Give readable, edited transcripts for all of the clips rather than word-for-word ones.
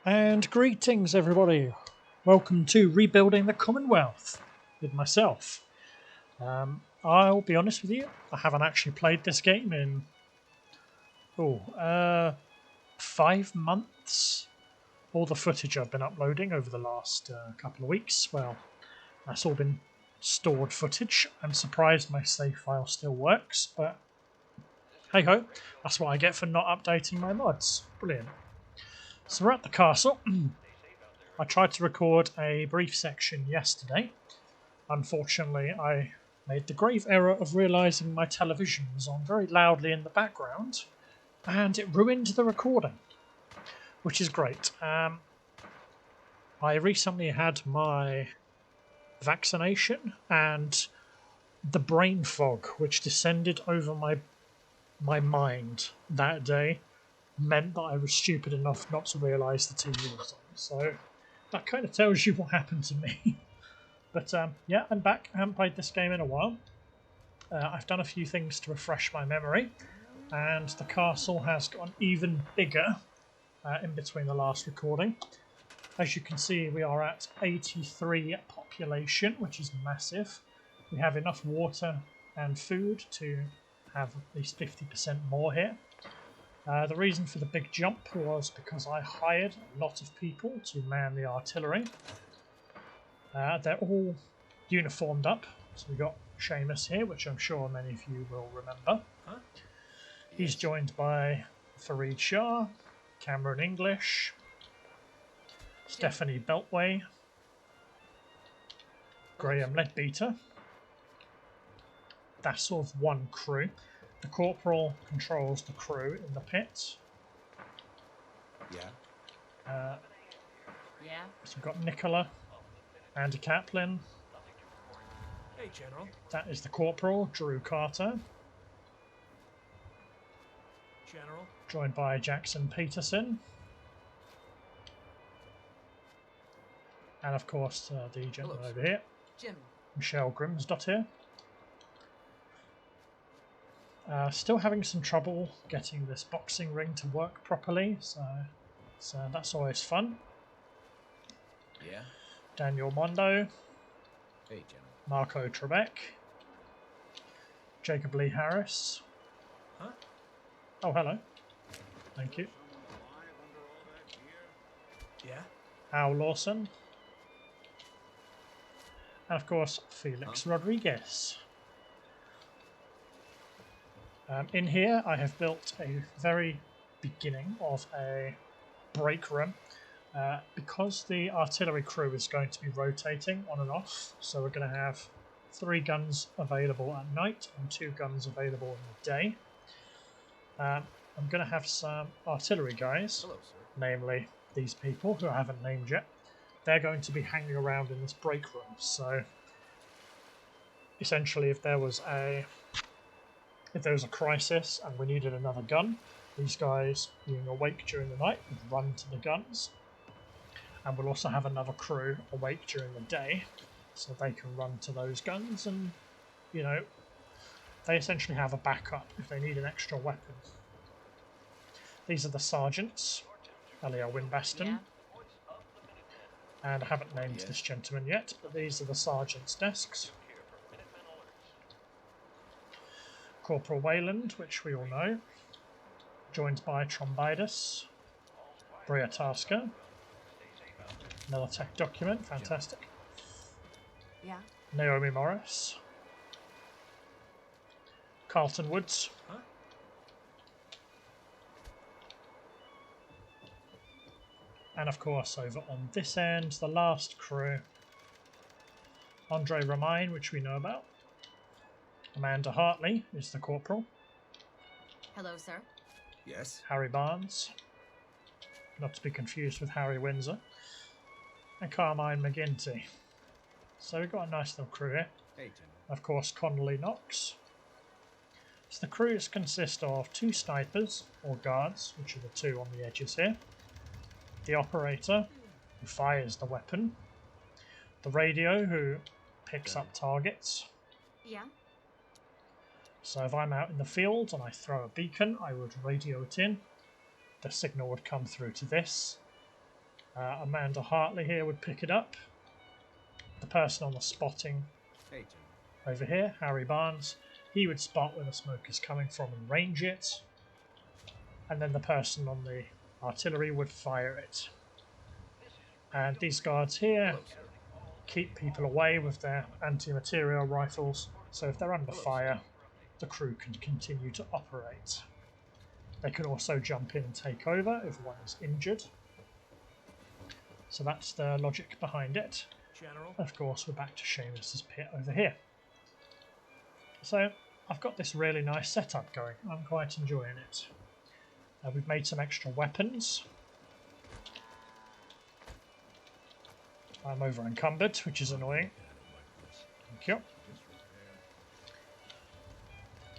And greetings everybody, welcome to Rebuilding the Commonwealth with myself. I'll be honest with you, I haven't actually played this game in 5 months. All the footage I've been uploading over the last couple of weeks, well, that's all been stored footage. I'm surprised my save file still works, but hey ho, that's what I get for not updating my mods. Brilliant. So we're at the castle. I tried to record a brief section yesterday. Unfortunately, I made the grave error of realising my television was on very loudly in the background, and it ruined the recording, which is great. I recently had my vaccination, and the brain fog which descended over my mind that day meant that I was stupid enough not to realise the TV was on. So that kind of tells you what happened to me. But yeah, I'm back. I haven't played this game in a while. I've done a few things to refresh my memory, and the castle has gotten even bigger in between the last recording. As you can see, we are at 83 population, which is massive. We have enough water and food to have at least 50% more here. The reason for the big jump was because I hired a lot of people to man the artillery. They're all uniformed up. So we've got Seamus here, which I'm sure many of you will remember. He's joined by Fareed Shah, Cameron English, Stephanie Beltway, Graham Leadbeater. That's sort of one crew. The corporal controls the crew in the pit. So we've got Nicola, Andy Kaplan. Hey, General. That is the corporal, Drew Carter. General. Joined by Jackson Peterson. And of course the gentleman over here, Jim. Michelle Grimsdottir. Still having some trouble getting this boxing ring to work properly, so that's always fun. Yeah. Daniel Mondo. Hey, General. Marco Trebek. Jacob Lee Harris. Huh? Oh, hello. Thank you. Yeah. Al Lawson. And of course, Felix Rodriguez. In here, I have built a very beginning of a break room. Because the artillery crew is going to be rotating on and off, so we're going to have 3 guns available at night and 2 guns available in the day. I'm going to have some artillery guys, Hello, sir. namely these people who I haven't named yet. They're going to be hanging around in this break room, so essentially if there was a crisis and we needed another gun, these guys being awake during the night would run to the guns. And we'll also have another crew awake during the day, so they can run to those guns and, you know, they essentially have a backup if they need an extra weapon. These are the sergeants, Elia Winbaston. Yeah. And I haven't named this gentleman yet, but these are the sergeants' desks. Corporal Wayland, which we all know, joined by Trombidus, Bria Tasker. Another tech document, fantastic. Yeah. Naomi Morris. Carlton Woods. Huh? And of course, over on this end, the last crew. Andre Romain, which we know about. Amanda Hartley is the corporal. Hello, sir. Yes. Harry Barnes. Not to be confused with Harry Windsor. And Carmine McGinty. So we've got a nice little crew here. Hey, General. Of course, Connolly Knox. So the crews consist of 2 snipers, or guards, which are the 2 on the edges here. The operator, who fires the weapon. The radio, who picks up targets. Yeah. So if I'm out in the field and I throw a beacon, I would radio it in. The signal would come through to this. Amanda Hartley here would pick it up. The person on the spotting Hey, General. over here, Harry Barnes, he would spot where the smoke is coming from and range it. And then the person on the artillery would fire it. And these guards here Hello, sir. keep people away with their anti-material rifles, so if they're under fire, the crew can continue to operate. They can also jump in and take over if one is injured. So that's the logic behind it. General. Of course, we're back to Seamus's pit over here. So I've got this really nice setup going. I'm quite enjoying it. We've made some extra weapons. I'm over encumbered, which is annoying. Thank you.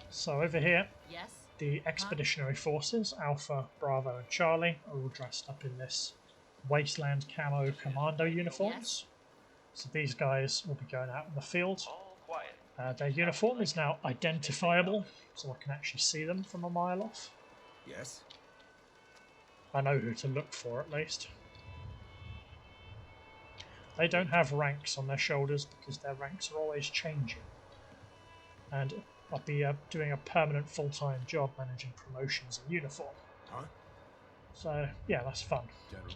So over here, Yes. the expeditionary forces, Alpha, Bravo and Charlie, are all dressed up in this Wasteland Camo Commando uniforms. So these guys will be going out in the field. Their uniform is now identifiable, so I can actually see them from a mile off. Yes. I know who to look for at least. They don't have ranks on their shoulders because their ranks are always changing. And I'll be doing a permanent full-time job managing promotions in uniform. Huh? So yeah, that's fun. General.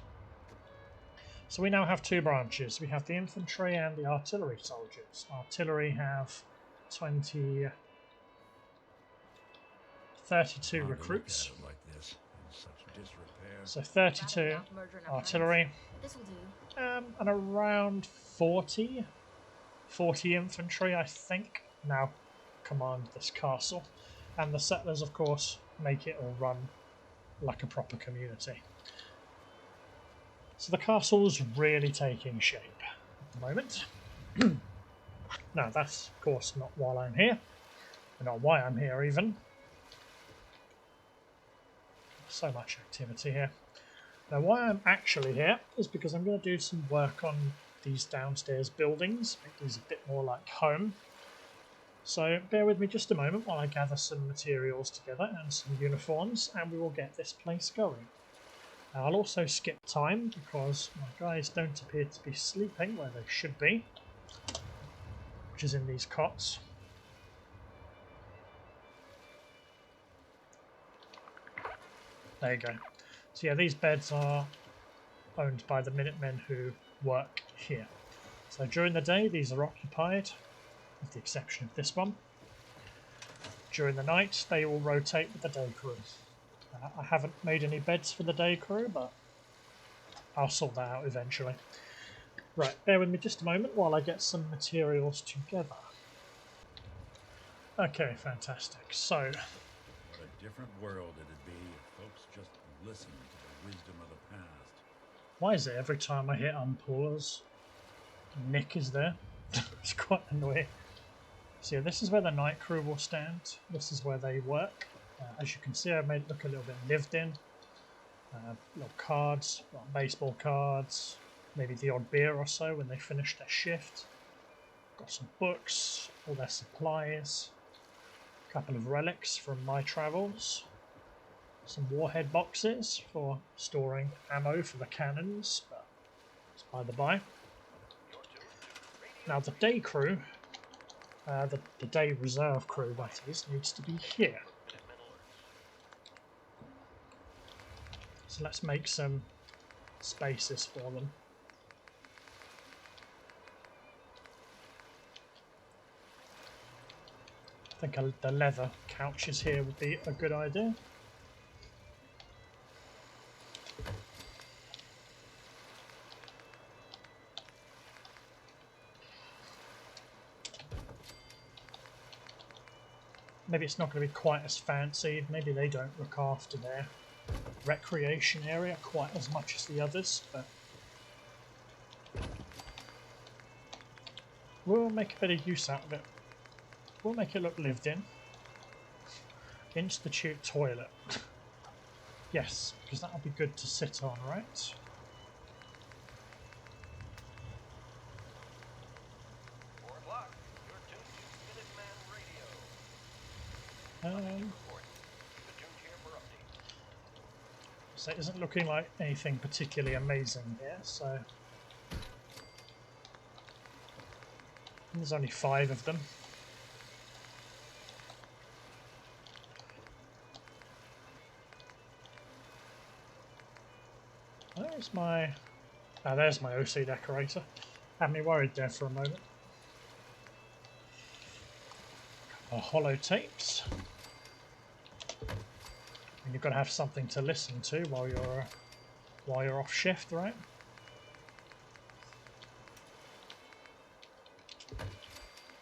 So we now have two branches. We have the infantry and the artillery soldiers. Artillery have 32 recruits. Like this, in such disrepair. So 32 artillery, This will do. and around 40 infantry, I think, now command this castle. And the settlers, of course, make it all run like a proper community. So the castle's really taking shape at the moment. Now, that's, of course, not while I'm here, and not why I'm here even. So much activity here. Now, why I'm actually here is because I'm going to do some work on these downstairs buildings, make these a bit more like home. So bear with me just a moment while I gather some materials together and some uniforms, and we will get this place going. Now, I'll also skip time because my guys don't appear to be sleeping where they should be, which is in these cots. There you go. So yeah, these beds are owned by the Minutemen who work here. So during the day, these are occupied, with the exception of this one. During the night, they all rotate with the day crew. I haven't made any beds for the day crew, but I'll sort that out eventually. Right, bear with me just a moment while I get some materials together. Okay, fantastic. So, What a different world it'd be if folks just listened to the wisdom of the past. why is it every time I hit unpause, Nick is there? It's quite annoying. So yeah, this is where the night crew will stand. This is where they work. As you can see, I've made it look a little bit lived in. Little cards, baseball cards, maybe the odd beer or so when they finish their shift. Got some books, all their supplies, a couple of relics from my travels, some warhead boxes for storing ammo for the cannons, but it's by the by. Now the day crew, the day reserve crew that is, needs to be here. So let's make some spaces for them. I think the leather couches here would be a good idea. Maybe it's not going to be quite as fancy. Maybe they don't look after their recreation area quite as much as the others, but we'll make a bit of use out of it. We'll make it look lived in. Institute toilet. Yes, because that'll be good to sit on, right? So it isn't looking like anything particularly amazing here, so there's only 5 of them. There's my OC decorator. Had me worried there for a moment. Hollow tapes. And you've got to have something to listen to while you're off shift, right?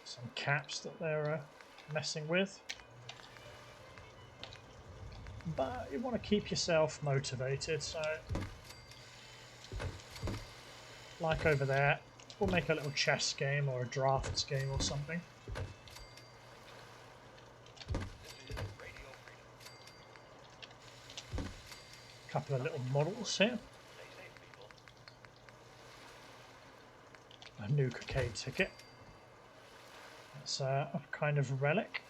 Some caps that they're messing with. But you want to keep yourself motivated, so like over there, we'll make a little chess game or a drafts game or something. Couple of little models here. A Nuka ticket. That's a kind of relic.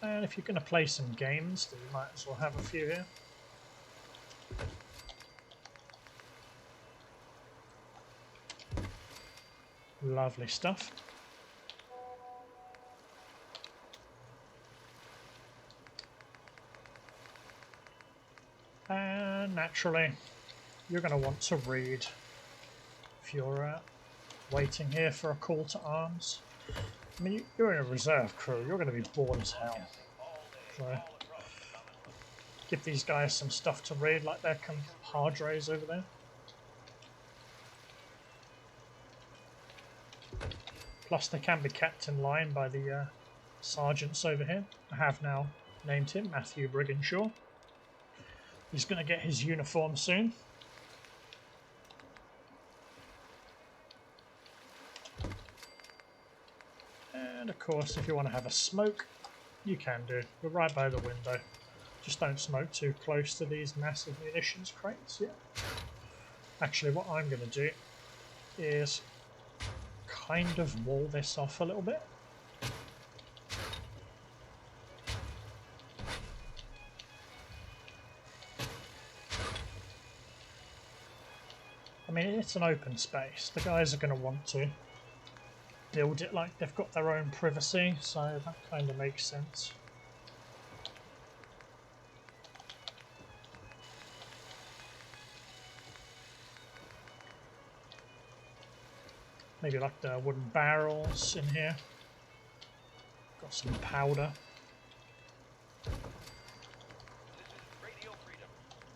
And if you're going to play some games, then you might as well have a few here. Lovely stuff. And naturally, you're going to want to read if you're waiting here for a call to arms. I mean, you're in a reserve crew, you're going to be bored as hell. So, give these guys some stuff to read, like their compadres over there. Plus, they can be kept in line by the sergeants over here. I have now named him Matthew Brigginshaw. He's going to get his uniform soon. And of course, if you want to have a smoke, you can do. You're right by the window. Just don't smoke too close to these massive munitions crates. Yeah. Actually, what I'm going to do is kind of wall this off a little bit. I mean, it's an open space. The guys are going to want to build it like they've got their own privacy, so that kind of makes sense. Maybe like the wooden barrels in here. Got some powder. This is Radio Freedom.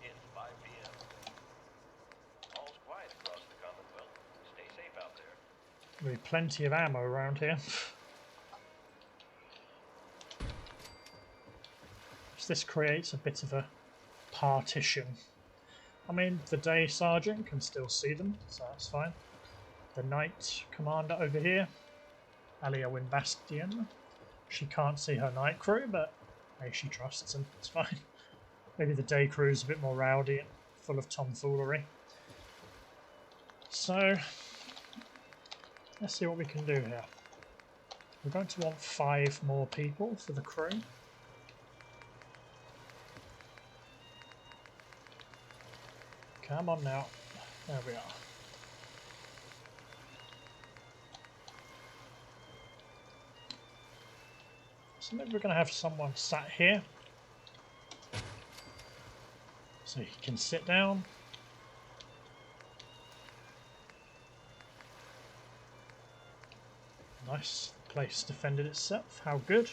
It's 5 p.m. All's quiet across the Commonwealth. Stay safe out there. There'll be plenty of ammo around here. So this creates a bit of a partition. I mean, the day sergeant can still see them, so that's fine. The night commander over here, Alia Winbastian, she can't see her night crew, but hey, she trusts them, it's fine. Maybe the day crew's a bit more rowdy and full of tomfoolery. So, let's see what we can do here. We're going to want 5 more people for the crew. Come on now. There we are. So maybe we're going to have someone sat here. So he can sit down. Nice. The place defended itself. How good.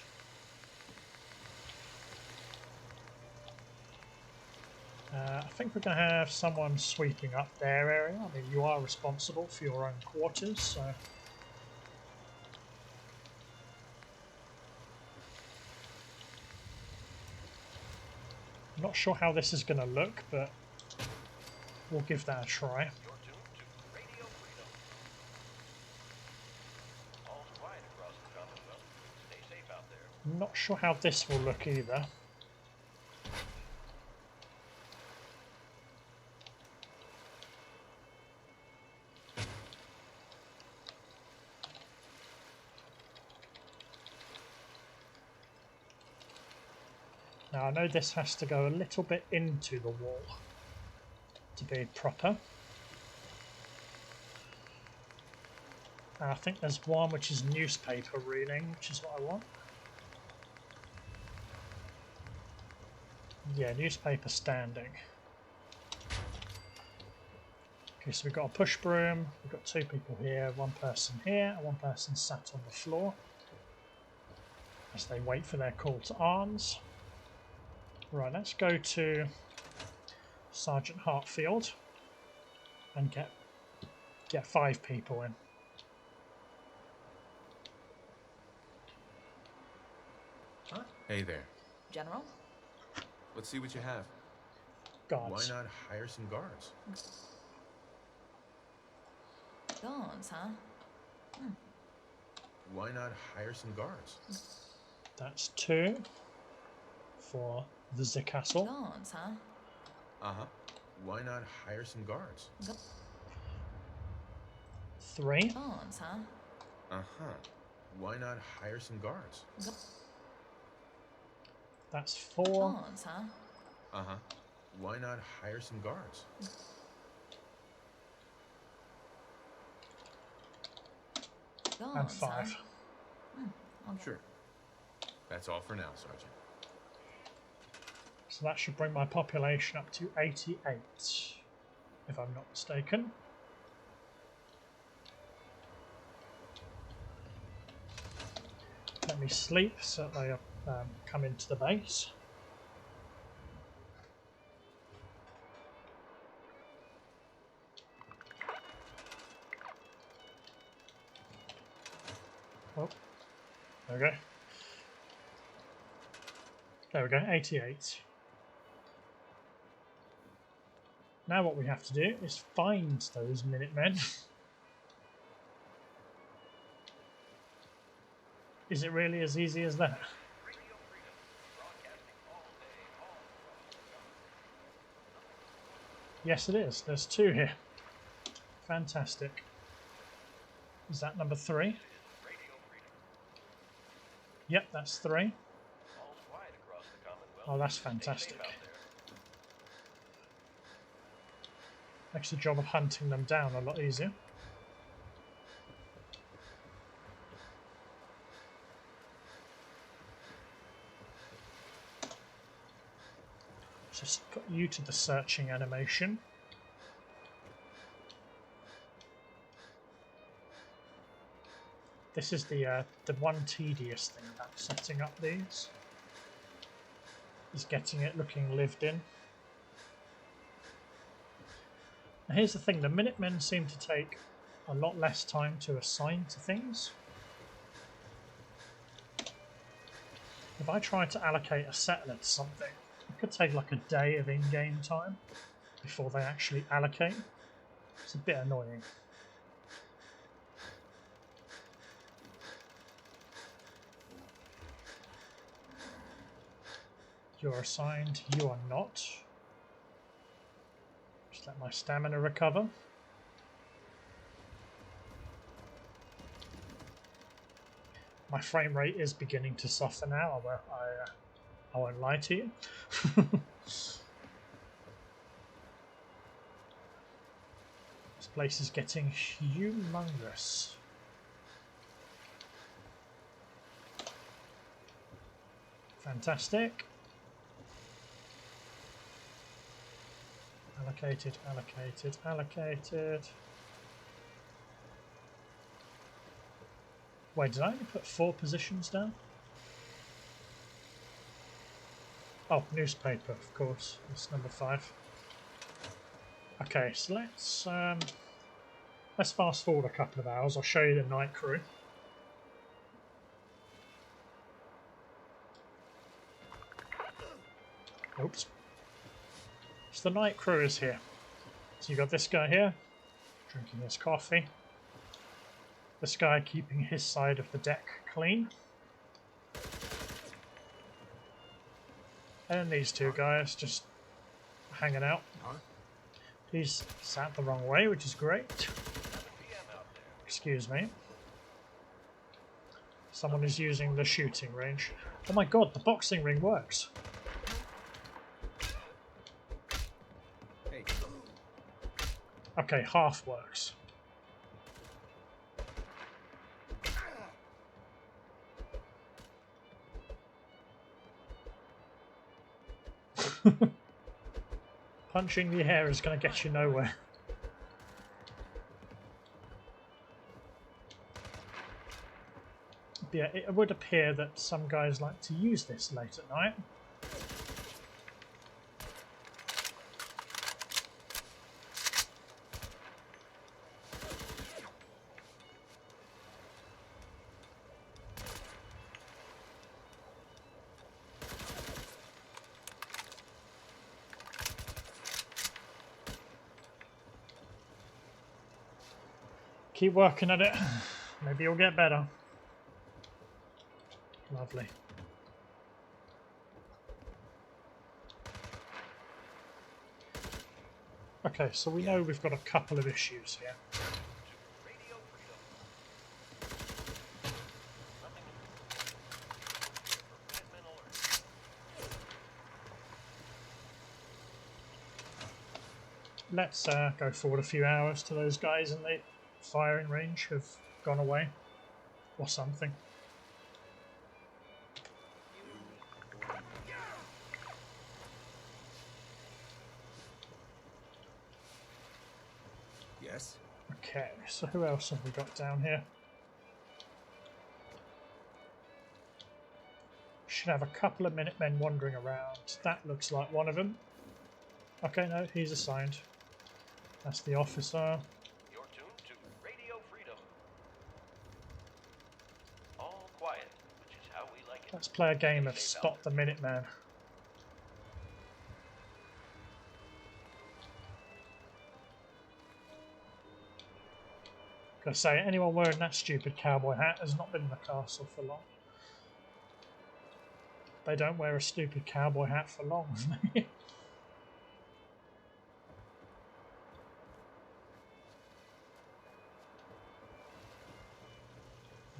I think we're going to have someone sweeping up their area. I mean, you are responsible for your own quarters, so... I'm not sure how this is going to look, but we'll give that a try. You're tuned to Radio Freedom. All's quiet across the Commonwealth. Stay safe out there. I'm not sure how this will look either. Now I know this has to go a little bit into the wall to be proper. And I think there's one which is newspaper reading, which is what I want. Yeah, newspaper standing. Okay, so we've got a push broom, we've got 2 people here, 1 person here, and 1 person sat on the floor as they wait for their call to arms. Right, let's go to Sergeant Hartfield and get 5 people in. Huh? Hey there. General? Let's see what you have. Guards. Why not hire some guards? Guards, huh? Why not hire some guards? That's 2 for the castle. Guards, huh? Uh-huh. Why not hire some guards? 3. Guards, huh? Uh-huh. Why not hire some guards? That's 4. Guards, huh? Uh-huh. Why not hire some guards? And Guards, 5. Huh? Okay. Sure. That's all for now, Sergeant. So that should bring my population up to 88, if I'm not mistaken. Let me sleep so they come into the base. Oh, there we go. There we go, 88. Now what we have to do is find those Minutemen. Is it really as easy as that? Radio Freedom, broadcasting all day, all across the Yes, it is. There's 2 here. Fantastic. Is that number 3? Radio Freedom. Yep, that's 3. All's quiet across the Commonwealth. Oh, that's Stay safe fantastic. out there. Makes the job of hunting them down a lot easier. Just put you to the searching animation. This is the one tedious thing about setting up these, is getting it looking lived in. Now here's the thing, the Minutemen seem to take a lot less time to assign to things. If I try to allocate a settler to something, it could take like a day of in-game time before they actually allocate. It's a bit annoying. You're assigned, you are not. Just let my stamina recover. My frame rate is beginning to suffer now, I won't lie to you. This place is getting humongous. Fantastic. Allocated, allocated, allocated. Wait, did I only put 4 positions down? Oh, newspaper, of course. It's number 5. Okay, so let's fast forward a couple of hours. I'll show you the night crew. Oops. So the night crew is here. So you got this guy here, drinking his coffee. This guy keeping his side of the deck clean. And these 2 guys just hanging out. He's sat the wrong way, which is great. 7 p.m. out there. Excuse me. Someone is using the shooting range. Oh my god, the boxing ring works. Okay, half works. Punching the air is going to get you nowhere. But yeah, it would appear that some guys like to use this late at night. Keep working at it. Maybe you'll get better. Lovely. Okay, so we know we've got a couple of issues here. Radio freedom. Nothing new. Minutemen alert. Let's go forward a few hours till those guys in the firing range have gone away. Or something. Yes? Okay, so who else have we got down here? Should have a couple of Minutemen wandering around. That looks like one of them. Okay, no, he's assigned. That's the officer. You're tuned to Radio Freedom. All quiet, which is how we like it. Let's play a game of Stop the Minuteman. Gonna say, anyone wearing that stupid cowboy hat has not been in the castle for long. They don't wear a stupid cowboy hat for long.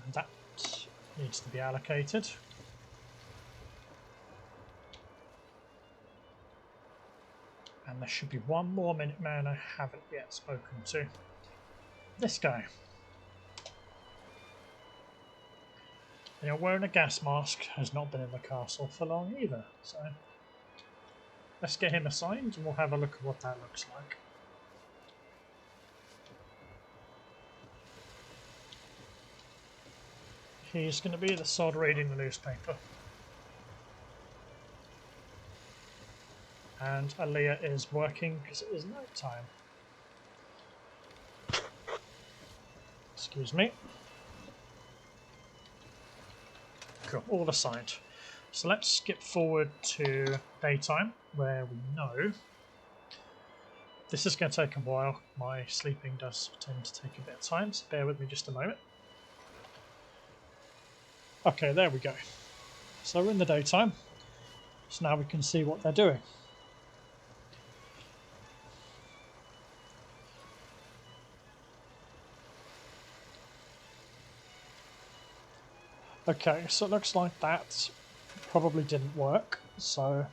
And that needs to be allocated. And there should be one more Minuteman I haven't yet spoken to. This guy. You know, wearing a gas mask has not been in the castle for long either, so let's get him assigned and we'll have a look at what that looks like. He's going to be the sod reading the newspaper. And Aaliyah is working because it is night time. Excuse me. Cool, all assigned. So let's skip forward to daytime, where we know this is going to take a while. My sleeping does tend to take a bit of time, so bear with me just a moment. Okay, there we go. So we're in the daytime, so now we can see what they're doing. Okay, so it looks like that probably didn't work, so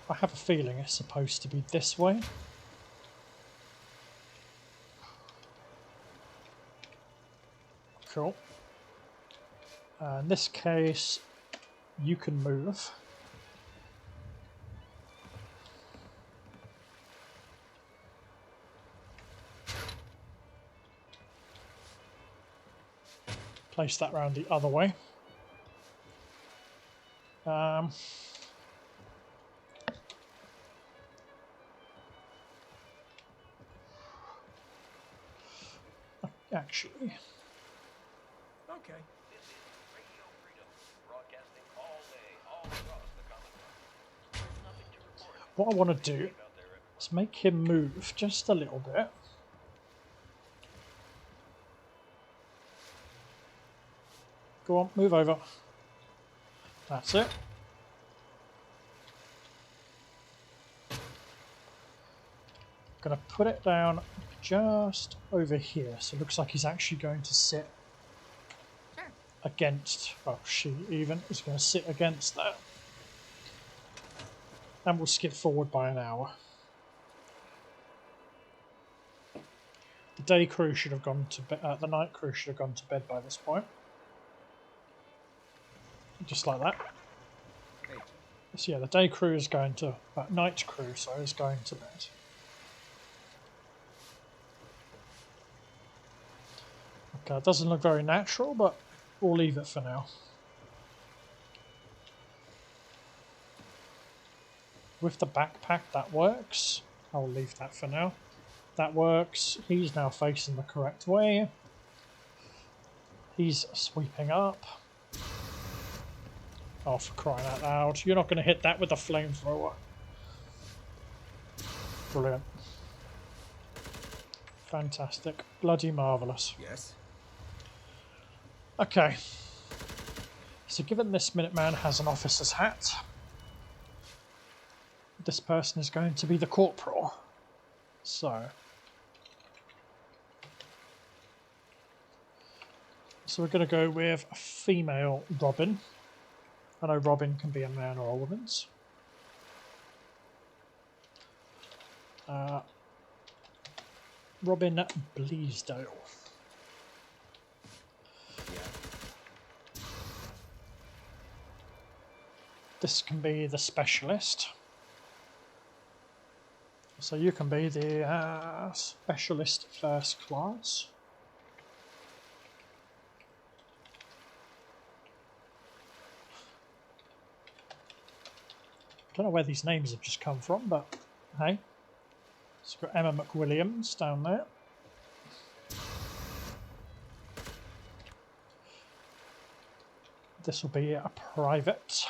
I have a feeling it's supposed to be this way. Cool. In this case, you can move. Place that round the other way. Actually, Okay. This is Radio Freedom, broadcasting all day, all across the Commonwealth. There's nothing to report. what I want to do Out there, everyone. is make him move just a little bit. Go on, move over. That's it. Gonna put it down just over here, so it looks like he's actually going to sit Sure. against, well, she even is going to sit against that. And we'll skip forward by an hour. The day crew should have gone to bed. The night crew should have gone to bed by this point. Just like that. So yeah, the day crew is going to... night crew, sorry, is going to bed. Okay, it doesn't look very natural, but we'll leave it for now. With the backpack, that works. I'll leave that for now. That works. He's now facing the correct way. He's sweeping up. Oh, for crying out loud. You're not going to hit that with a flamethrower. Brilliant. Fantastic. Bloody marvellous. Yes. Okay. So given this Minuteman has an officer's hat, this person is going to be the corporal. So we're going to go with a female Robin. I know Robin can be a man or a woman's. Robin Bleasdale. Yeah. This can be the specialist. So you can be the specialist first class. I don't know where these names have just come from, but hey. So we've got Emma McWilliams down there. This will be a private.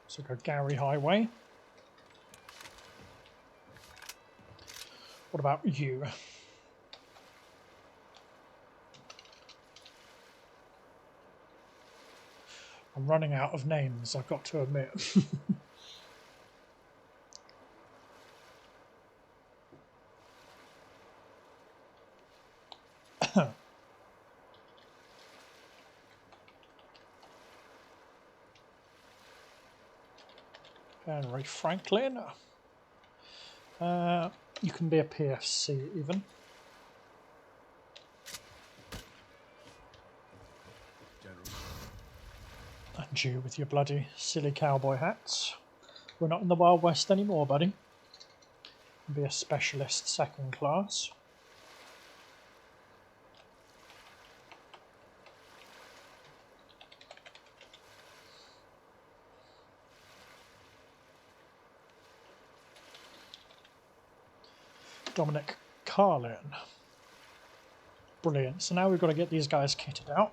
So we've got Gary Highway. What about you? I'm running out of names, I've got to admit. Henry Franklin. You can be a PFC even. And you with your bloody silly cowboy hats. We're not in the Wild West anymore, buddy. Be a specialist second class. Dominic Carlin. Brilliant. So now we've got to get these guys kitted out.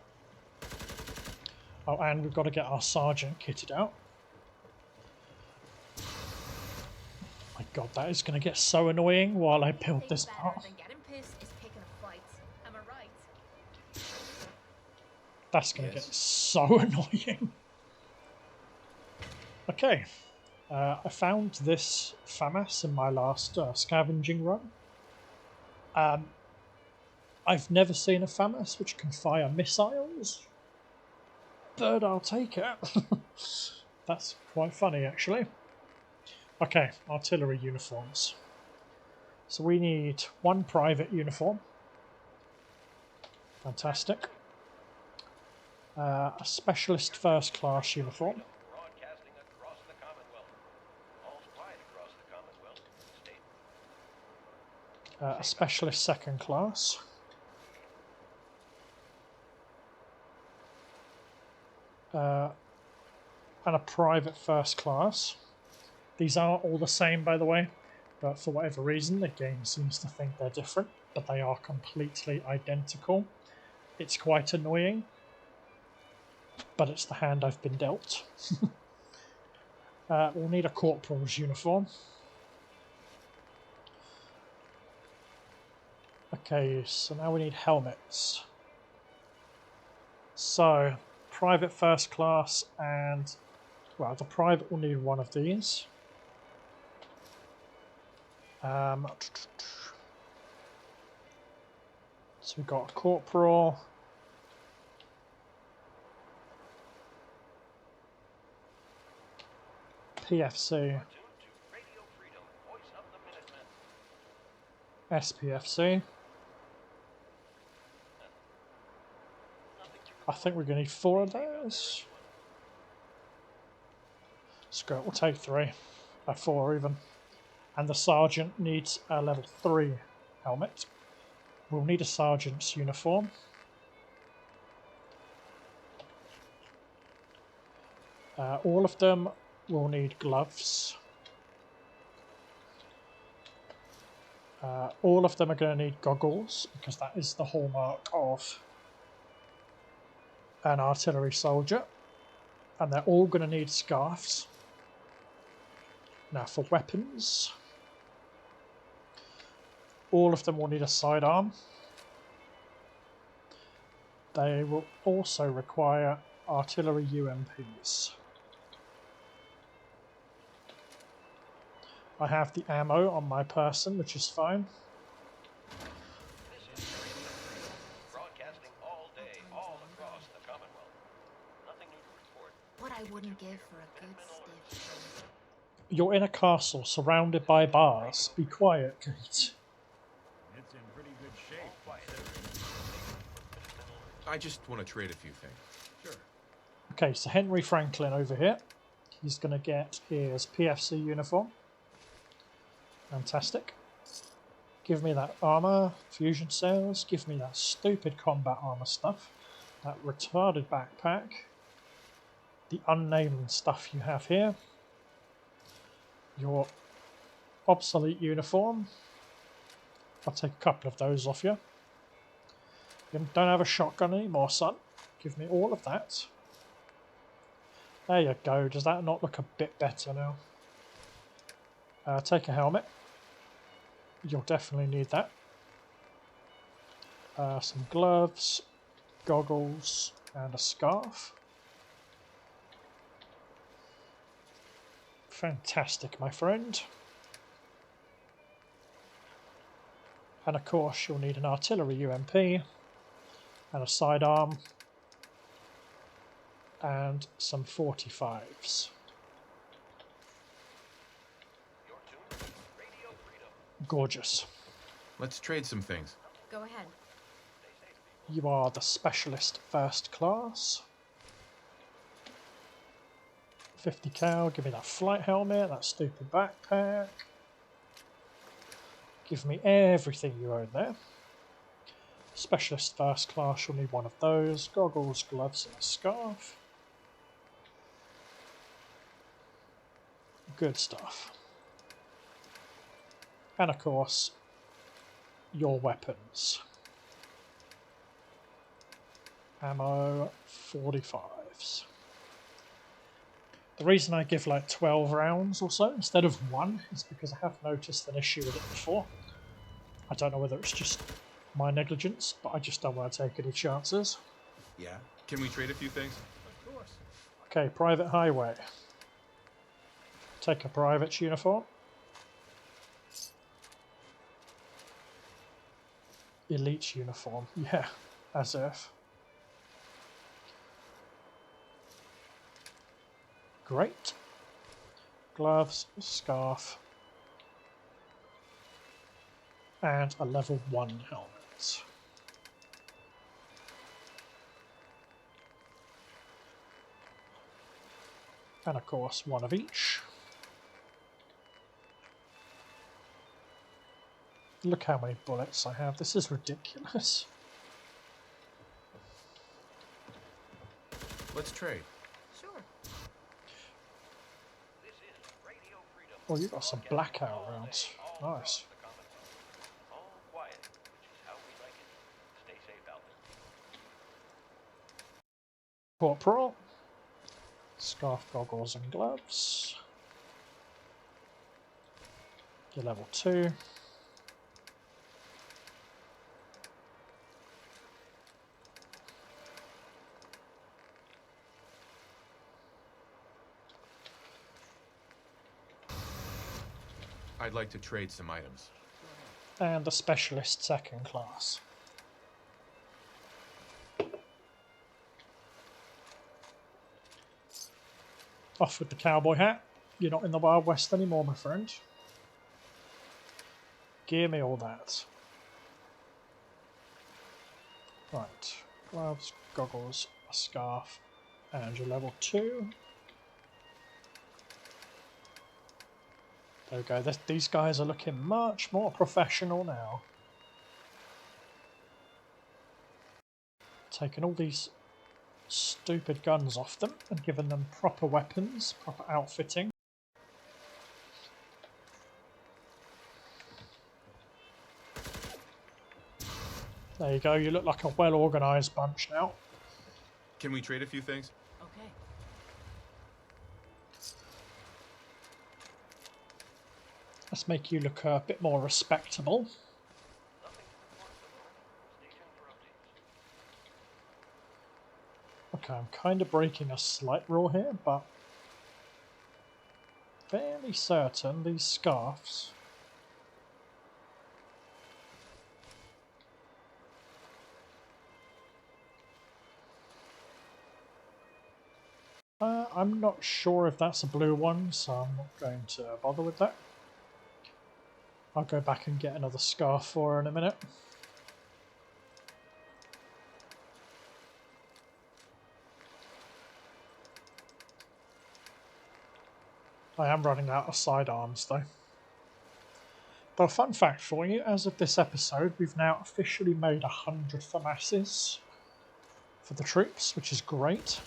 Oh, and we've got to get our sergeant kitted out. My god, that is going to get so annoying while I build this part. That's going to get so annoying. Okay. I found this FAMAS in my last scavenging run. I've never seen a FAMAS which can fire missiles, but I'll take it. That's quite funny, actually. Okay, artillery uniforms. So we need one private uniform. Fantastic. A specialist first class uniform. Broadcasting across the Commonwealth. All's quiet across the Commonwealth. State. A specialist second class. And a private first class. These aren't all the same, by the way, but for whatever reason the game seems to think they're different, but they are completely identical. It's quite annoying, but it's the hand I've been dealt. We'll need a corporal's uniform. Okay, so now we need helmets. So, private first class and... well, the private will need one of these. So we've got a corporal, PFC, Tuned to Radio Freedom, voice of the Minutemen. SPFC. Nothing to I think we're going to need 4 of those. Screw it, we'll take 3. 4 even. And the sergeant needs a level 3 helmet. We'll need a sergeant's uniform. All of them will need gloves. All of them are going to need goggles, because that is the hallmark of an artillery soldier. And they're all going to need scarves. Now for weapons, all of them will need a sidearm. They will also require artillery UMPs. I have the ammo on my person, which is fine. This is Radio Freedom, broadcasting all day, all across the Commonwealth. Nothing new to report. What I wouldn't give for a good stiff. You're in a castle surrounded by bars. Be quiet, Kate. It's in pretty good shape. I just want to trade a few things. Sure. Okay, so Henry Franklin over here. He's going to get his PFC uniform. Fantastic. Give me that armor, fusion cells. Give me that stupid combat armor stuff. That retarded backpack. The unnamed stuff you have here. Your obsolete uniform. I'll take a couple of those off you. You don't have a shotgun anymore, son. Give me all of that. There you go. Does that not look a bit better now? Take a helmet. You'll definitely need that. Some gloves, goggles, and a scarf. Fantastic, my friend. And of course, you'll need an artillery UMP and a sidearm and some 45s. You're tuned to Radio Freedom. Gorgeous. Let's trade some things. Go ahead. Stay safe, people. You are the specialist first class. 50 cal, give me that flight helmet, that stupid backpack. Give me everything you own there. Specialist first class, you'll need one of those. Goggles, gloves, and a scarf. Good stuff. And of course, your weapons. Ammo, 45s. The reason I give like 12 rounds or so instead of 1 is because I have noticed an issue with it before. I don't know whether it's just my negligence, but I just don't want to take any chances. Yeah? Can we trade a few things? Of course. Okay, private highway. Take a private's uniform. Elite uniform, yeah, as if. Great. Gloves, scarf, and a level 1 helmet. And of course, one of each. Look how many bullets I have. This is ridiculous. Let's trade. Sure. This is Radio Freedom. Oh, you got some broadcasting blackout all rounds. day, all across Nice. the Commonwealth. All quiet, which is how we like it. Stay safe out there. Corporal. Scarf, goggles, and gloves. Your level 2. I'd like to trade some items. And the specialist second class. Off with the cowboy hat. You're not in the Wild West anymore, my friend. Give me all that. Right. Gloves, goggles, a scarf, and you're level 2. There we go. These guys are looking much more professional now. Taking all these stupid guns off them and giving them proper weapons, proper outfitting. There you go, you look like a well-organised bunch now. Can we trade a few things? Okay. Let's make you look a bit more respectable. Nothing to report at the moment. Stay tuned for updates. Okay, I'm kind of breaking a slight rule here, but fairly certain these scarves I'm not sure if that's a blue one, so I'm not going to bother with that. I'll go back and get another scarf for her in a minute. I am running out of sidearms though. But a fun fact for you, as of this episode, we've now officially made 100 FAMASs for the troops, which is great.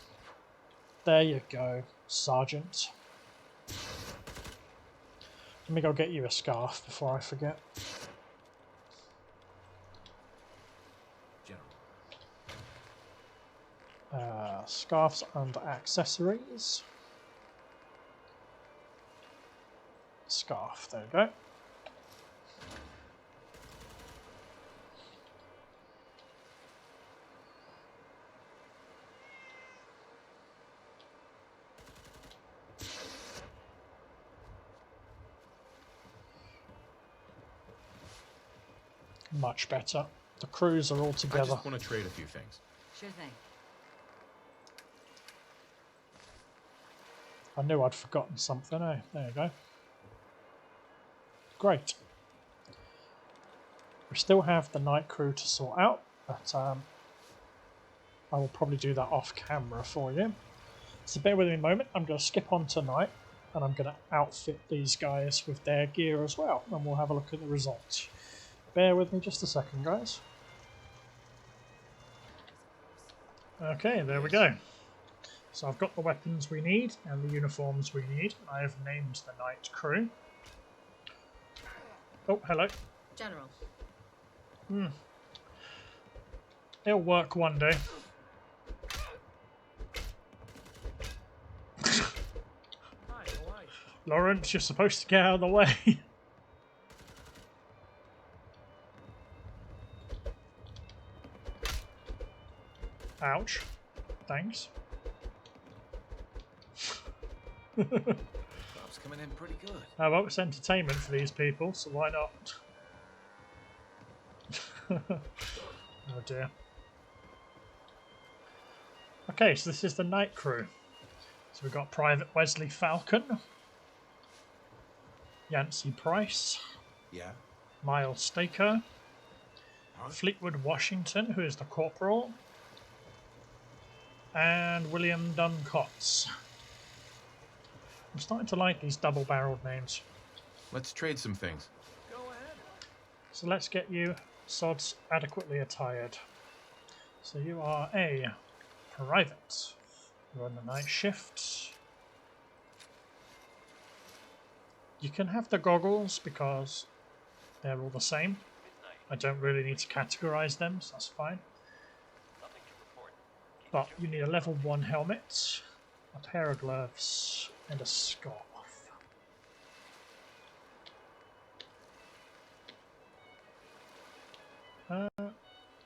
There you go, Sergeant. Let me go get you a scarf before I forget. General. Scarves and accessories. Scarf, there we go. Much better. The crews are all I together. just want to trade a few things. Sure thing. I knew I'd forgotten something, eh? There you go. Great. We still have the night crew to sort out, but I will probably do that off camera for you. So bear with me a moment. I'm going to skip on tonight, and I'm going to outfit these guys with their gear as well, and we'll have a look at the results. Bear with me just a second, guys. Okay, there we go. So I've got the weapons we need and the uniforms we need. I have named the night crew. Oh, hello. General. It'll work one day. Hi, how are you? Lawrence, you're supposed to get out of the way. Ouch. Thanks. Job's coming in pretty good. Oh, well, it's entertainment for these people, so why not? Oh dear. Okay, so this is the night crew. So we've got Private Wesley Falcon, Yancey Price, Yeah? Miles Staker, Huh? Fleetwood Washington, who is the corporal, and William Duncotts. I'm starting to like these double-barreled names. Let's trade some things. Go ahead. So let's get you sods adequately attired. So you are a private. You're on the night shift. You can have the goggles because they're all the same. Midnight. I don't really need to categorize them, so that's fine. Nothing to report. Keep But your you need a level 1 helmet, a pair of gloves, and a scarf.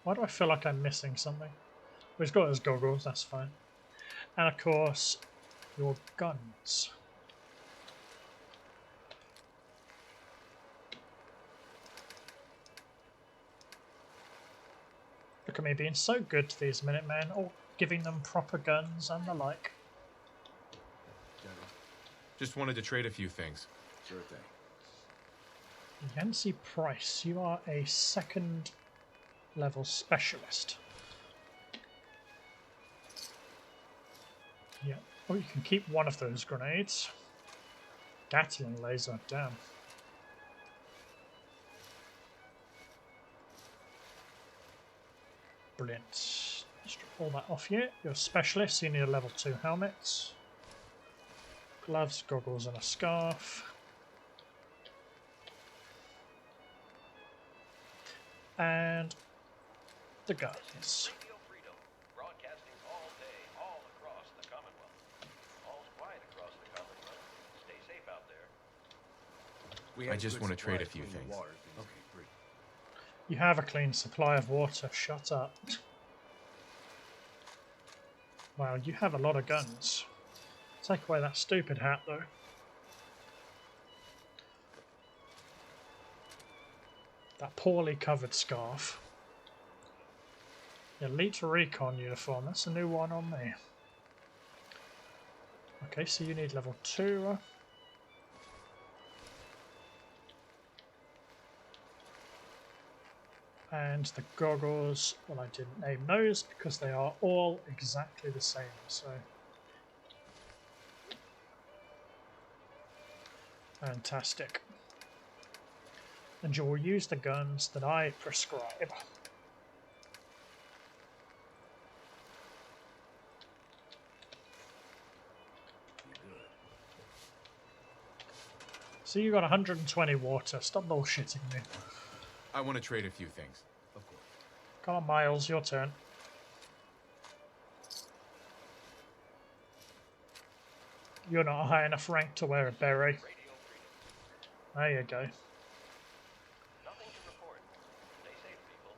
Why do I feel like I'm missing something? Well, he's got his goggles, that's fine. And of course, your guns. Look at me being so good to these Minutemen, all giving them proper guns and the like. General. Just wanted to trade a few things. Sure thing. Yancy Price, you are a second level specialist. Yeah. Oh, you can keep one of those grenades. Gatling laser, damn. Brilliant. Strip all that off you. You're a specialist, so you need a level 2 helmet. Gloves, goggles, and a scarf. And the guns. Radio Freedom, broadcasting all day, all across the Commonwealth. All's quiet across the Commonwealth. Stay safe out there. I just want to trade a few things. Water. Okay, great. You have a clean supply of water. Shut up. Wow, you have a lot of guns. Take away that stupid hat, though. That poorly covered scarf. Elite Recon uniform. That's a new one on me. Okay, so you need level 2. And the goggles, well, I didn't name those because they are all exactly the same, so... Fantastic. And you will use the guns that I prescribe. So you got 120 water. Stop bullshitting me. I want to trade a few things. Of course. Come on, Miles, your turn. You're not a high enough rank to wear a beret. Radio Freedom. There you go. Nothing to report. Stay safe, people.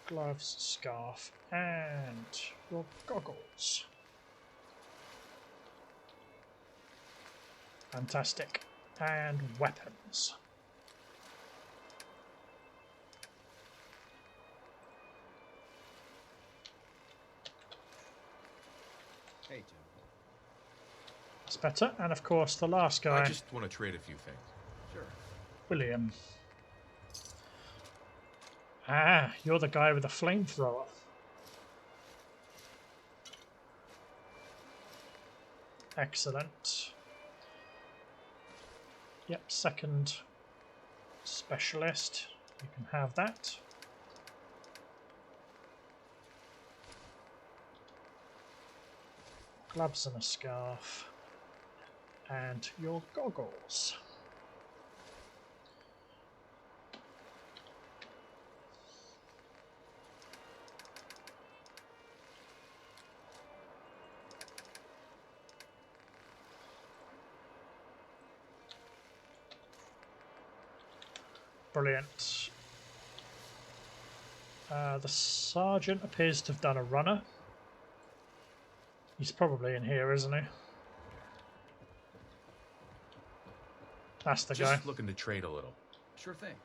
Gloves, scarf, and your goggles. Fantastic. And weapons. Hey, Tim. That's better. And of course, the last guy, I just want to trade a few things. Sure. William. Ah, you're the guy with the flamethrower. Excellent. Yep, second specialist. You can have that. Gloves and a scarf. And your goggles. Brilliant. The sergeant appears to have done a runner. He's probably in here, isn't he? That's the guy. Just looking to trade a little. Sure thing.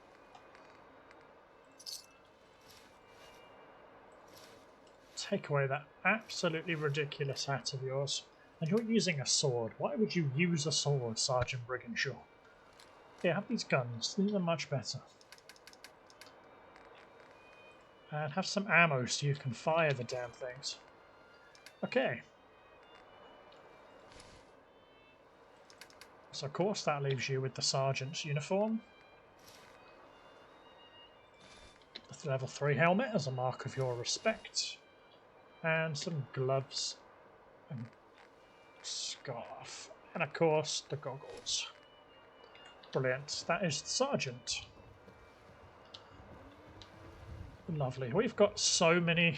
Take away that absolutely ridiculous hat of yours. And you're using a sword. Why would you use a sword, Sergeant Briganshaw? Here, have these guns. These are much better. And have some ammo so you can fire the damn things. Okay. So of course that leaves you with the sergeant's uniform. The level 3 helmet as a mark of your respect. And some gloves and scarf. And of course the goggles. Brilliant. That is the sergeant. Lovely. We've got so many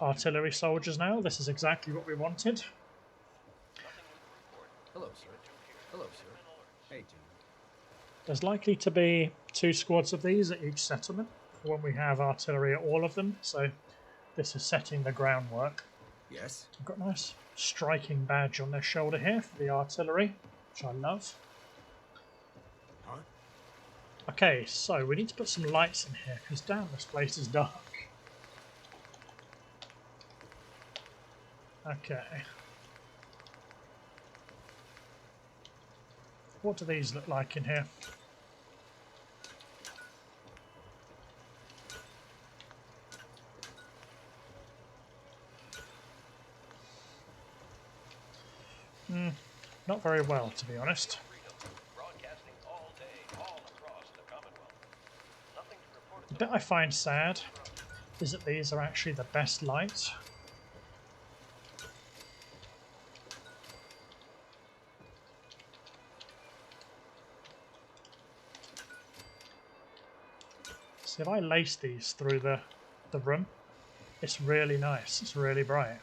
artillery soldiers now. This is exactly what we wanted. Hello, sir. Hello, sir. Hey, Tim. There's likely to be 2 squads of these at each settlement when we have artillery at all of them. So this is setting the groundwork. Yes? I've got a nice striking badge on their shoulder here for the artillery, which I love. Huh? Okay, so we need to put some lights in here because damn, this place is dark. Okay. What do these look like in here? Not very well, to be honest. Broadcasting all day, all across the Commonwealth. Nothing to report The bit I find sad is that these are actually the best light. So if I lace these through the room, it's really nice, it's really bright.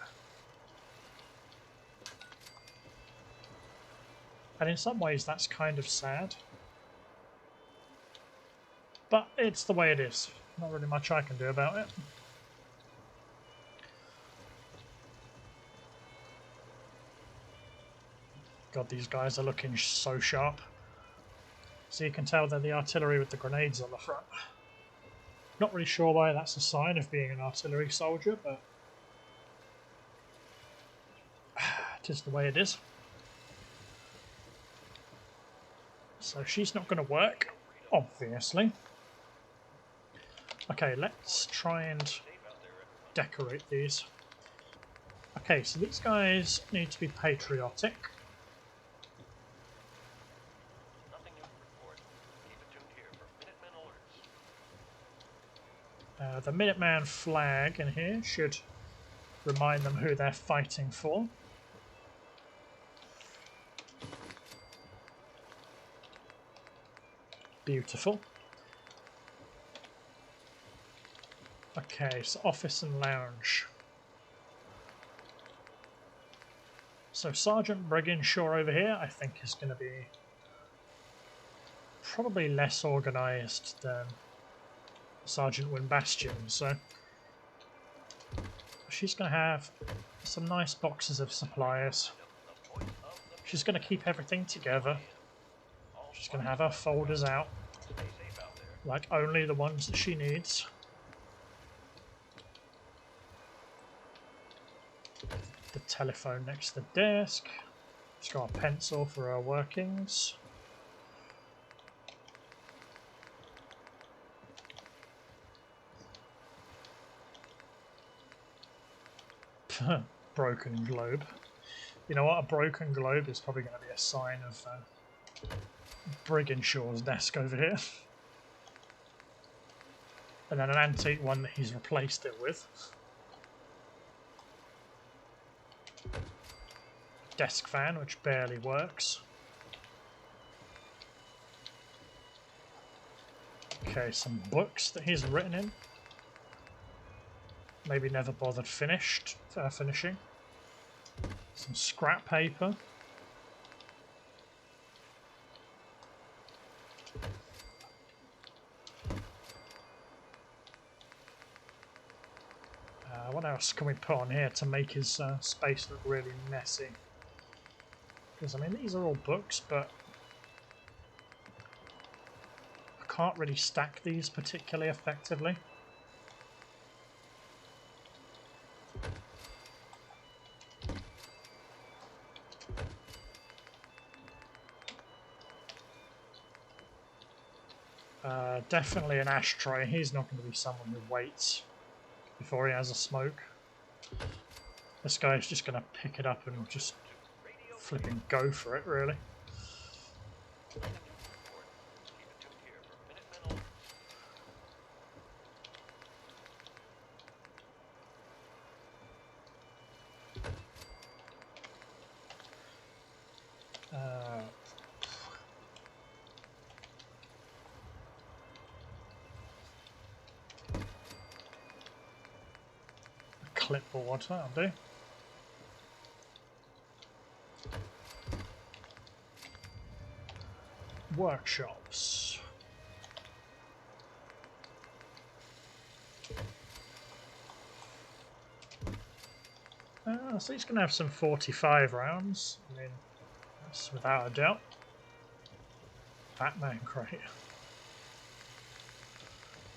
And in some ways that's kind of sad. But it's the way it is. Not really much I can do about it. God, these guys are looking so sharp. So you can tell they're the artillery with the grenades on the front. Not really sure why that's a sign of being an artillery soldier, but it is the way it is. So she's not going to work, obviously. Okay, let's try and decorate these. Okay, so these guys need to be patriotic. Nothing new to report. Keep it tuned here for Minutemen orders. The Minuteman flag in here should remind them who they're fighting for. Beautiful. Okay, so office and lounge. So Sergeant Briginshaw over here, I think, is going to be probably less organised than Sergeant Winbastion. So she's going to have some nice boxes of supplies. She's going to keep everything together. She's going to have her folders out, like only the ones that she needs. The telephone next to the desk. She's got a pencil for her workings. Broken globe. You know what? A broken globe is probably going to be a sign of Briginshaw's desk over here. And then an antique one that he's replaced it with. Desk fan, which barely works. Okay, some books that he's written in. Maybe never bothered finishing. Some scrap paper. What else can we put on here to make his space look really messy? Because, I mean, these are all books, but I can't really stack these particularly effectively. Definitely an ashtray. He's not going to be someone who waits before he has a smoke. This guy's just going to pick it up and just flipping go for it, really. Clipboard, that'll do. Workshops. So he's going to have some 45 rounds. I mean, that's without a doubt. Batman crate.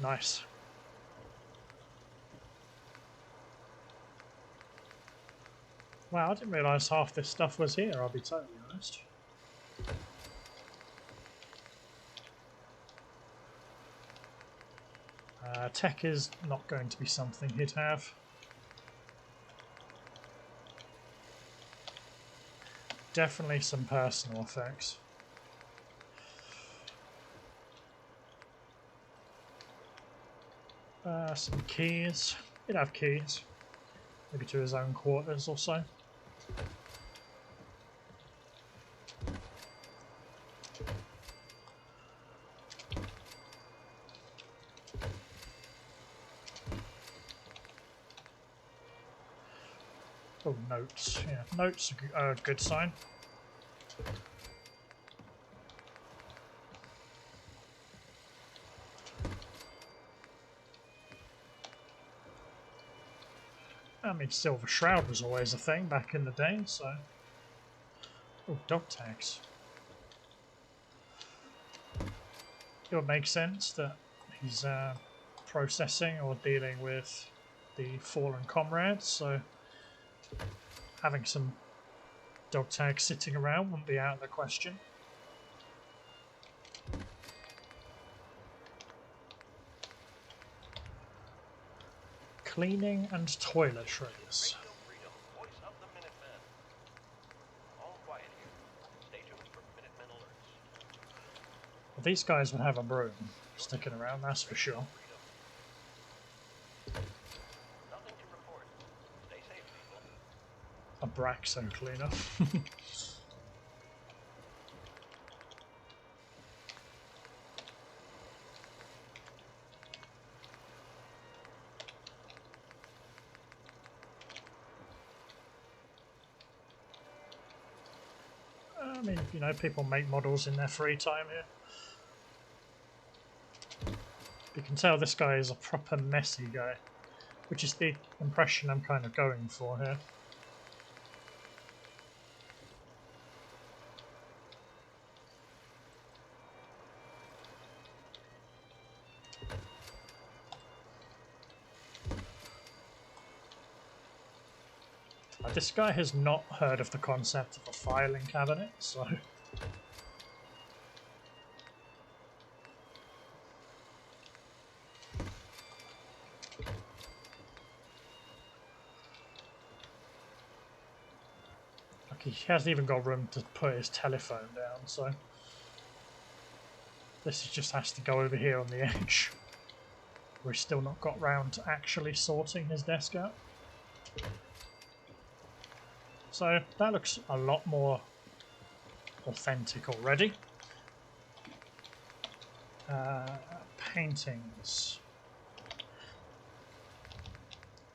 Nice. Wow, I didn't realise half this stuff was here, I'll be totally honest. Tech is not going to be something he'd have. Definitely some personal effects. Some keys. He'd have keys. Maybe to his own quarters or so. Oh, notes. Yeah, notes are a good sign. I mean, Silver Shroud was always a thing back in the day, so... Oh, dog tags. It would make sense that he's processing or dealing with the fallen comrades, so having some dog tags sitting around wouldn't be out of the question. Cleaning and toiletries. Radio Freedom, voice of the Minutemen. All quiet here. Stay tuned for Minutemen alerts. Well, these guys would have a broom sticking around, that's for sure. Nothing to report. Stay safe, people. A Braxo cleaner. I mean, you know, people make models in their free time here. You can tell this guy is a proper messy guy, which is the impression I'm kind of going for here. This guy has not heard of the concept of a filing cabinet, so... Like, he hasn't even got room to put his telephone down, so... This just has to go over here on the edge. We've still not got round to actually sorting his desk out. So that looks a lot more authentic already. Paintings.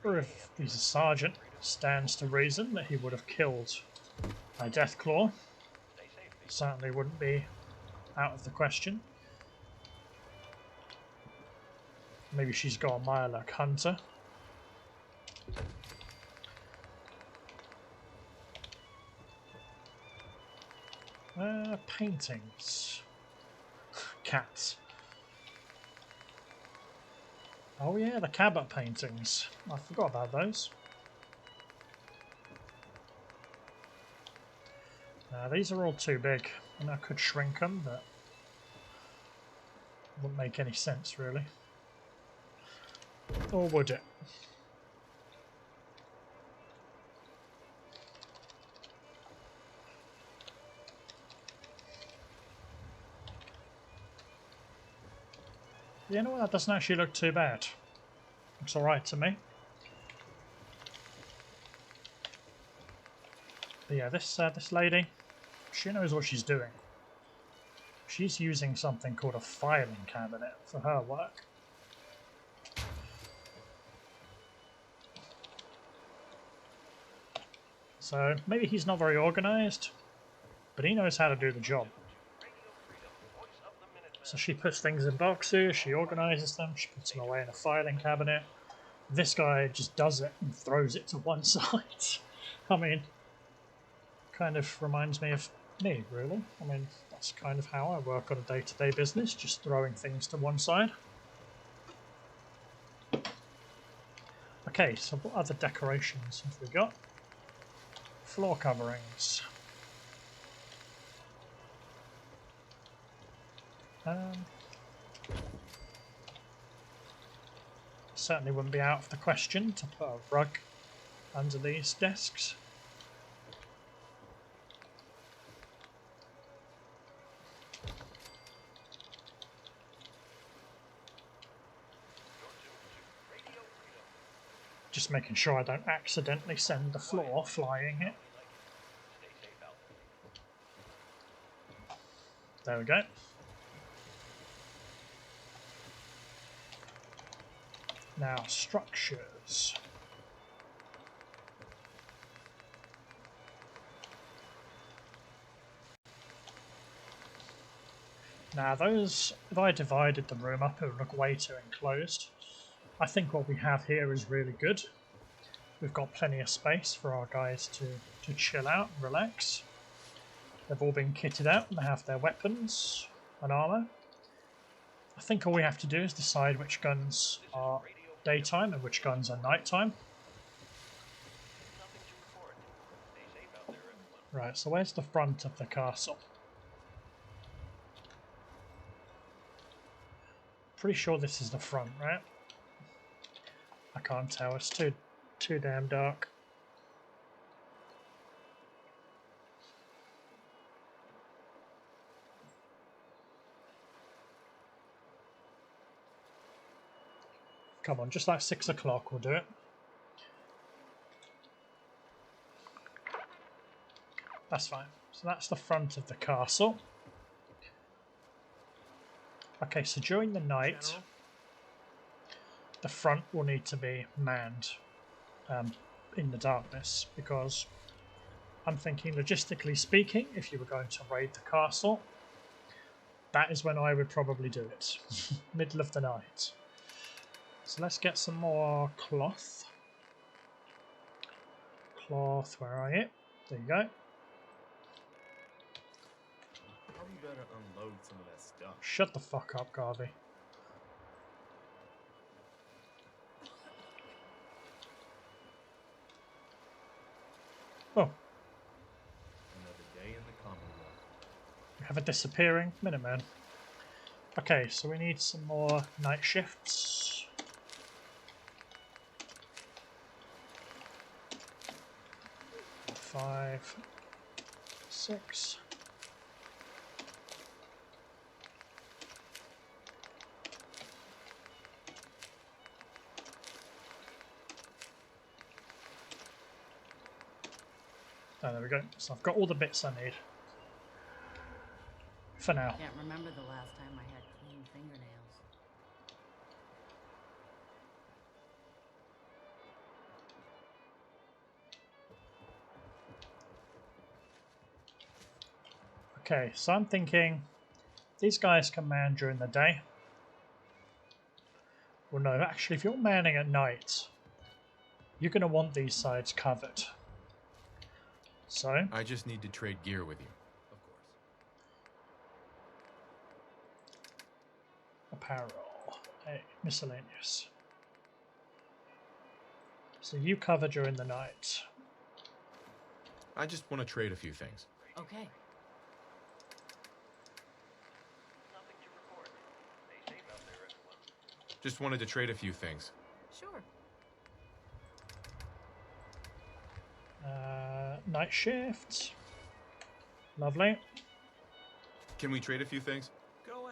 Or if he's a sergeant, stands to reason that he would have killed by Deathclaw. Certainly wouldn't be out of the question. Maybe she's got a Mirelurk Hunter. Paintings. Cats. Oh yeah, the Cabot paintings. I forgot about those. These are all too big. I mean, I could shrink them, but wouldn't make any sense really. Or would it? You know what, that doesn't actually look too bad. Looks alright to me. But yeah, this lady, she knows what she's doing. She's using something called a filing cabinet for her work. So maybe he's not very organised, but he knows how to do the job. So she puts things in boxes, she organises them, she puts them away in a filing cabinet. This guy just does it and throws it to one side. I mean, kind of reminds me of me, really. I mean, that's kind of how I work on a day-to-day business, just throwing things to one side. Okay, so what other decorations have we got? Floor coverings. certainly wouldn't be out of the question to put a rug under these desks. Just making sure I don't accidentally send the floor flying here. There we go. Now, structures. Now those, if I divided the room up, it would look way too enclosed. I think what we have here is really good. We've got plenty of space for our guys to chill out and relax. They've all been kitted out and they have their weapons and armour. I think all we have to do is decide which guns are daytime and which guns are nighttime. Right, so where's the front of the castle? Pretty sure this is the front, right? I can't tell, it's too damn dark. Come on, just like 6 o'clock we'll do it. That's fine. So that's the front of the castle. Okay, so during the night, General? the front will need to be manned in the darkness, because I'm thinking, logistically speaking, if you were going to raid the castle, that is when I would probably do it. Middle of the night. So let's get some more cloth. Cloth, where are you? There you go. Probably better unload some of that stuff. Shut the fuck up, Garvey. Oh, Another day in the Commonwealth. we have a disappearing Minuteman. Okay, so we need some more night shifts. Five, 6. Oh, there we go. So I've got all the bits I need. For now. Can't remember the last time I had clean fingernails. Okay, so I'm thinking these guys can man during the day. Well, no, actually, if you're manning at night, you're going to want these sides covered. So, I just need to trade gear with you. Of course. apparel, miscellaneous. So you cover during the night. I just want to trade a few things. Okay. Nothing to report. Stay safe out there, everyone. Just wanted to trade a few things. Sure. Night shift. Lovely. Can we trade a few things? Go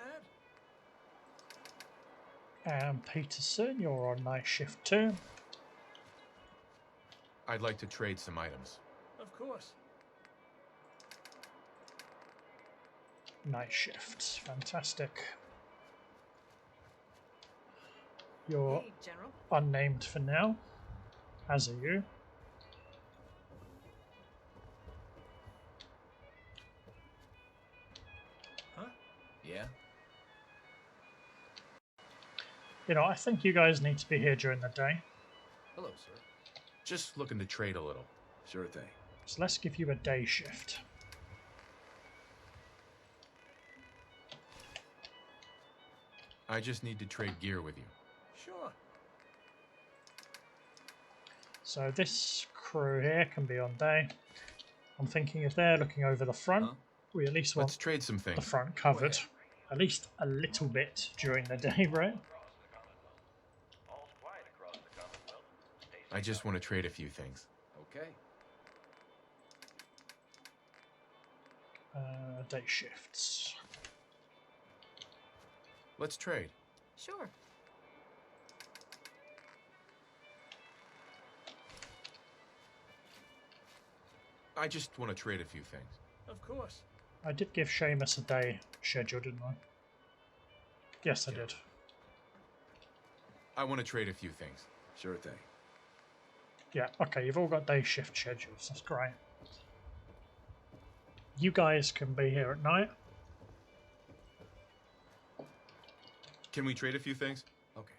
ahead. And Peterson, you're on night shift too. I'd like to trade some items. Of course. Night shift. Fantastic. You're Hey, General. unnamed for now, as are you. Huh? Yeah? You know, I think you guys need to be here during the day. Hello, sir. Just looking to trade a little. Sure thing. So let's give you a day shift. I just need to trade gear with you. Sure. So this crew here can be on day. I'm thinking if they're looking over the front, Huh? we at least Let's want trade some the things. front covered. At least a little bit during the day, right? Across the Commonwealth. All's quiet I just want to trade a few things. Okay. Day shifts. Let's trade. Sure. I just want to trade a few things. Of course. I did give Seamus a day schedule, didn't I? Yes, I did. I want to trade a few things. Sure thing. Yeah, okay, you've all got day shift schedules. That's great. You guys can be here at night. Can we trade a few things? Okay.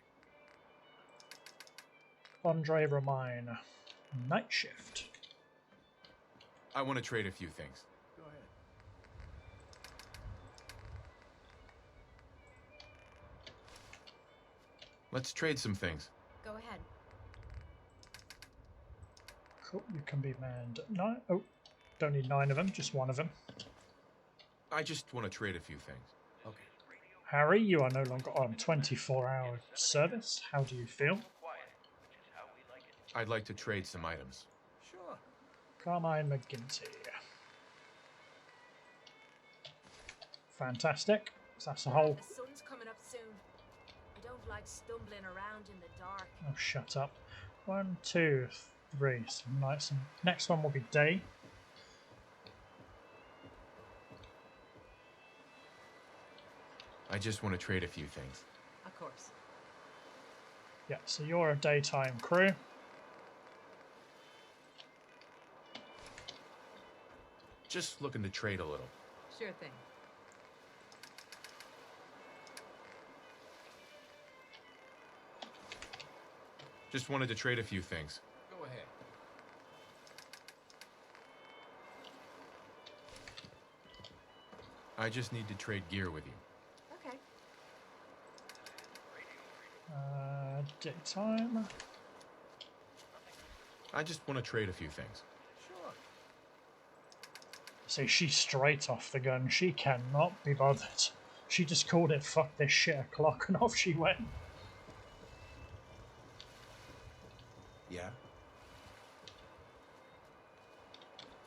Andre Romine, night shift. I want to trade a few things. Go ahead. Let's trade some things. Go ahead. Cool, you can be manned at night. Oh, don't need 9 of them, just 1 of them. I just want to trade a few things. Okay. Harry, you are no longer on 24-hour service. How do you feel? I'd like to trade some items. Sure. Carmine McGinty. Fantastic. So that's a whole... The sun's coming up soon. I don't like stumbling around in the dark. Oh, shut up. 1, 2, 3. So nice. Next one will be day. I just want to trade a few things. Of course. Yeah, so you're a daytime crew. Just looking to trade a little. Sure thing. Just wanted to trade a few things. Go ahead. I just need to trade gear with you. Okay. Daytime. I just want to trade a few things. Sure. See, she's straight off the gun. She cannot be bothered. She just called it fuck this shit o'clock and off she went. Yeah?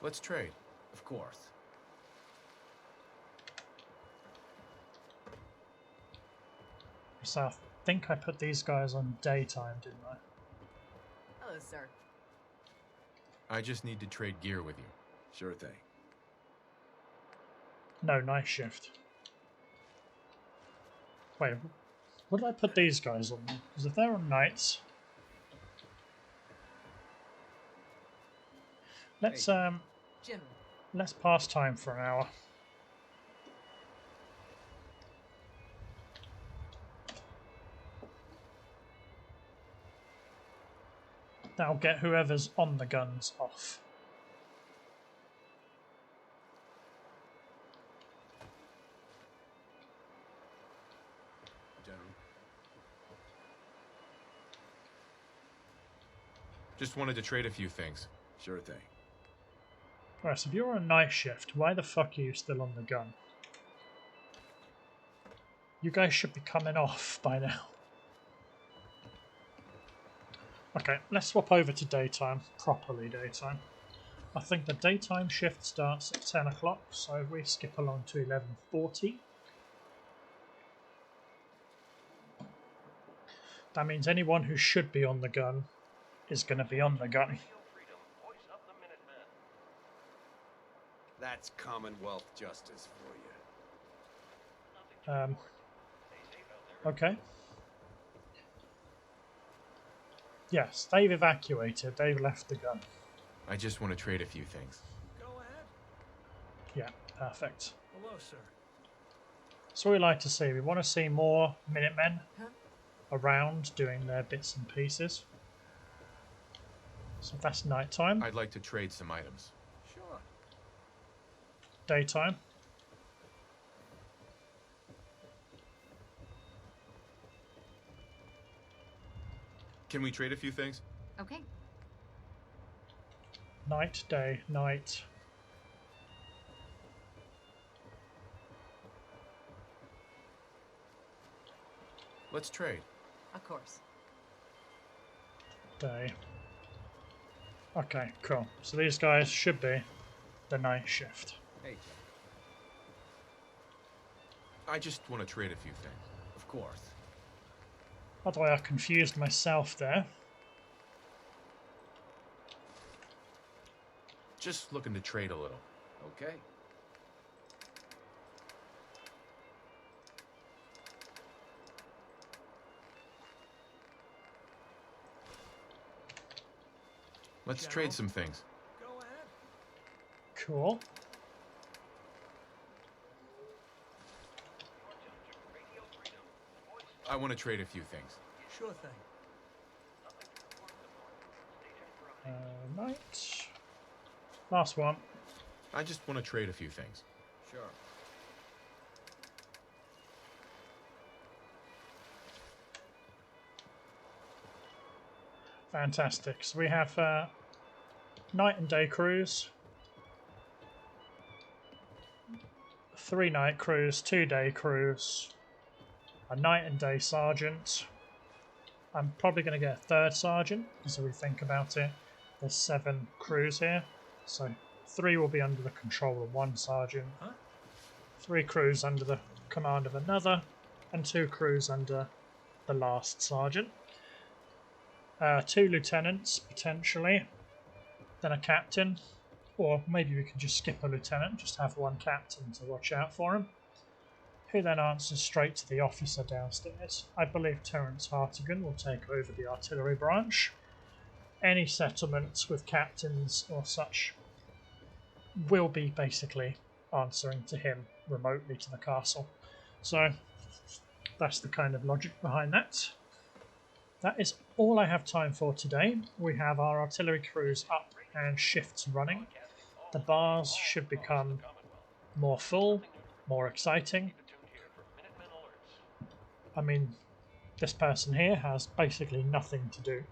Let's trade. Of course. So I think I put these guys on daytime, didn't I? Hello, sir. I just need to trade gear with you. Sure thing. No, night shift. Wait, what did I put these guys on? Because if they're on nights... Let's General. let's pass time for an hour. That'll get whoever's on the guns off. General. Just wanted to trade a few things. Sure thing. Right, so if you're on night shift, why the fuck are you still on the gun? You guys should be coming off by now. Okay, let's swap over to daytime, properly daytime. I think the daytime shift starts at 10 o'clock, so we skip along to 11:40. That means anyone who should be on the gun is going to be on the gun. That's Commonwealth justice for you. Okay. Yes, they've evacuated. They've left the gun. I just want to trade a few things. Go ahead. Yeah, perfect. Hello, sir. So we like to see. We want to see more Minutemen Huh? around doing their bits and pieces. So that's nighttime. I'd like to trade some items. Sure. Daytime. Can we trade a few things? Okay. Night, day, night. Let's trade. Of course. Day. Okay, cool. So these guys should be the night shift. Hey, Jack. I just want to trade a few things. Of course. By the way, I confused myself there. Just looking to trade a little. Okay. Let's trade some things. Go ahead. Cool. I want to trade a few things. Sure thing. Night. Last one. I just want to trade a few things. Sure. Fantastic. So we have night and day crews, 3 night crews, 2 day crews, a night and day sergeant. I'm probably going to get a 3rd sergeant, as we think about it. There's 7 crews here, so 3 will be under the control of 1 sergeant, 3 crews under the command of another, and 2 crews under the last sergeant. 2 lieutenants, potentially, then a captain, or maybe we can just skip a lieutenant, just have 1 captain to watch out for him, who then answers straight to the officer downstairs. I believe Terence Hartigan will take over the artillery branch. Any settlements with captains or such will be basically answering to him remotely to the castle. So that's the kind of logic behind that. That is all I have time for today. We have our artillery crews up and shifts running. The bars should become more full, more exciting. I mean, this person here has basically nothing to do.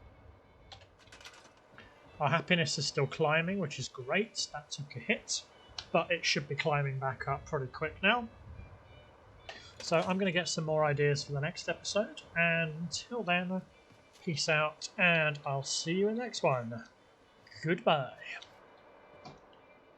Our happiness is still climbing, which is great. That took a hit, but it should be climbing back up pretty quick now. So I'm going to get some more ideas for the next episode, and until then, peace out, and I'll see you in the next one. Goodbye.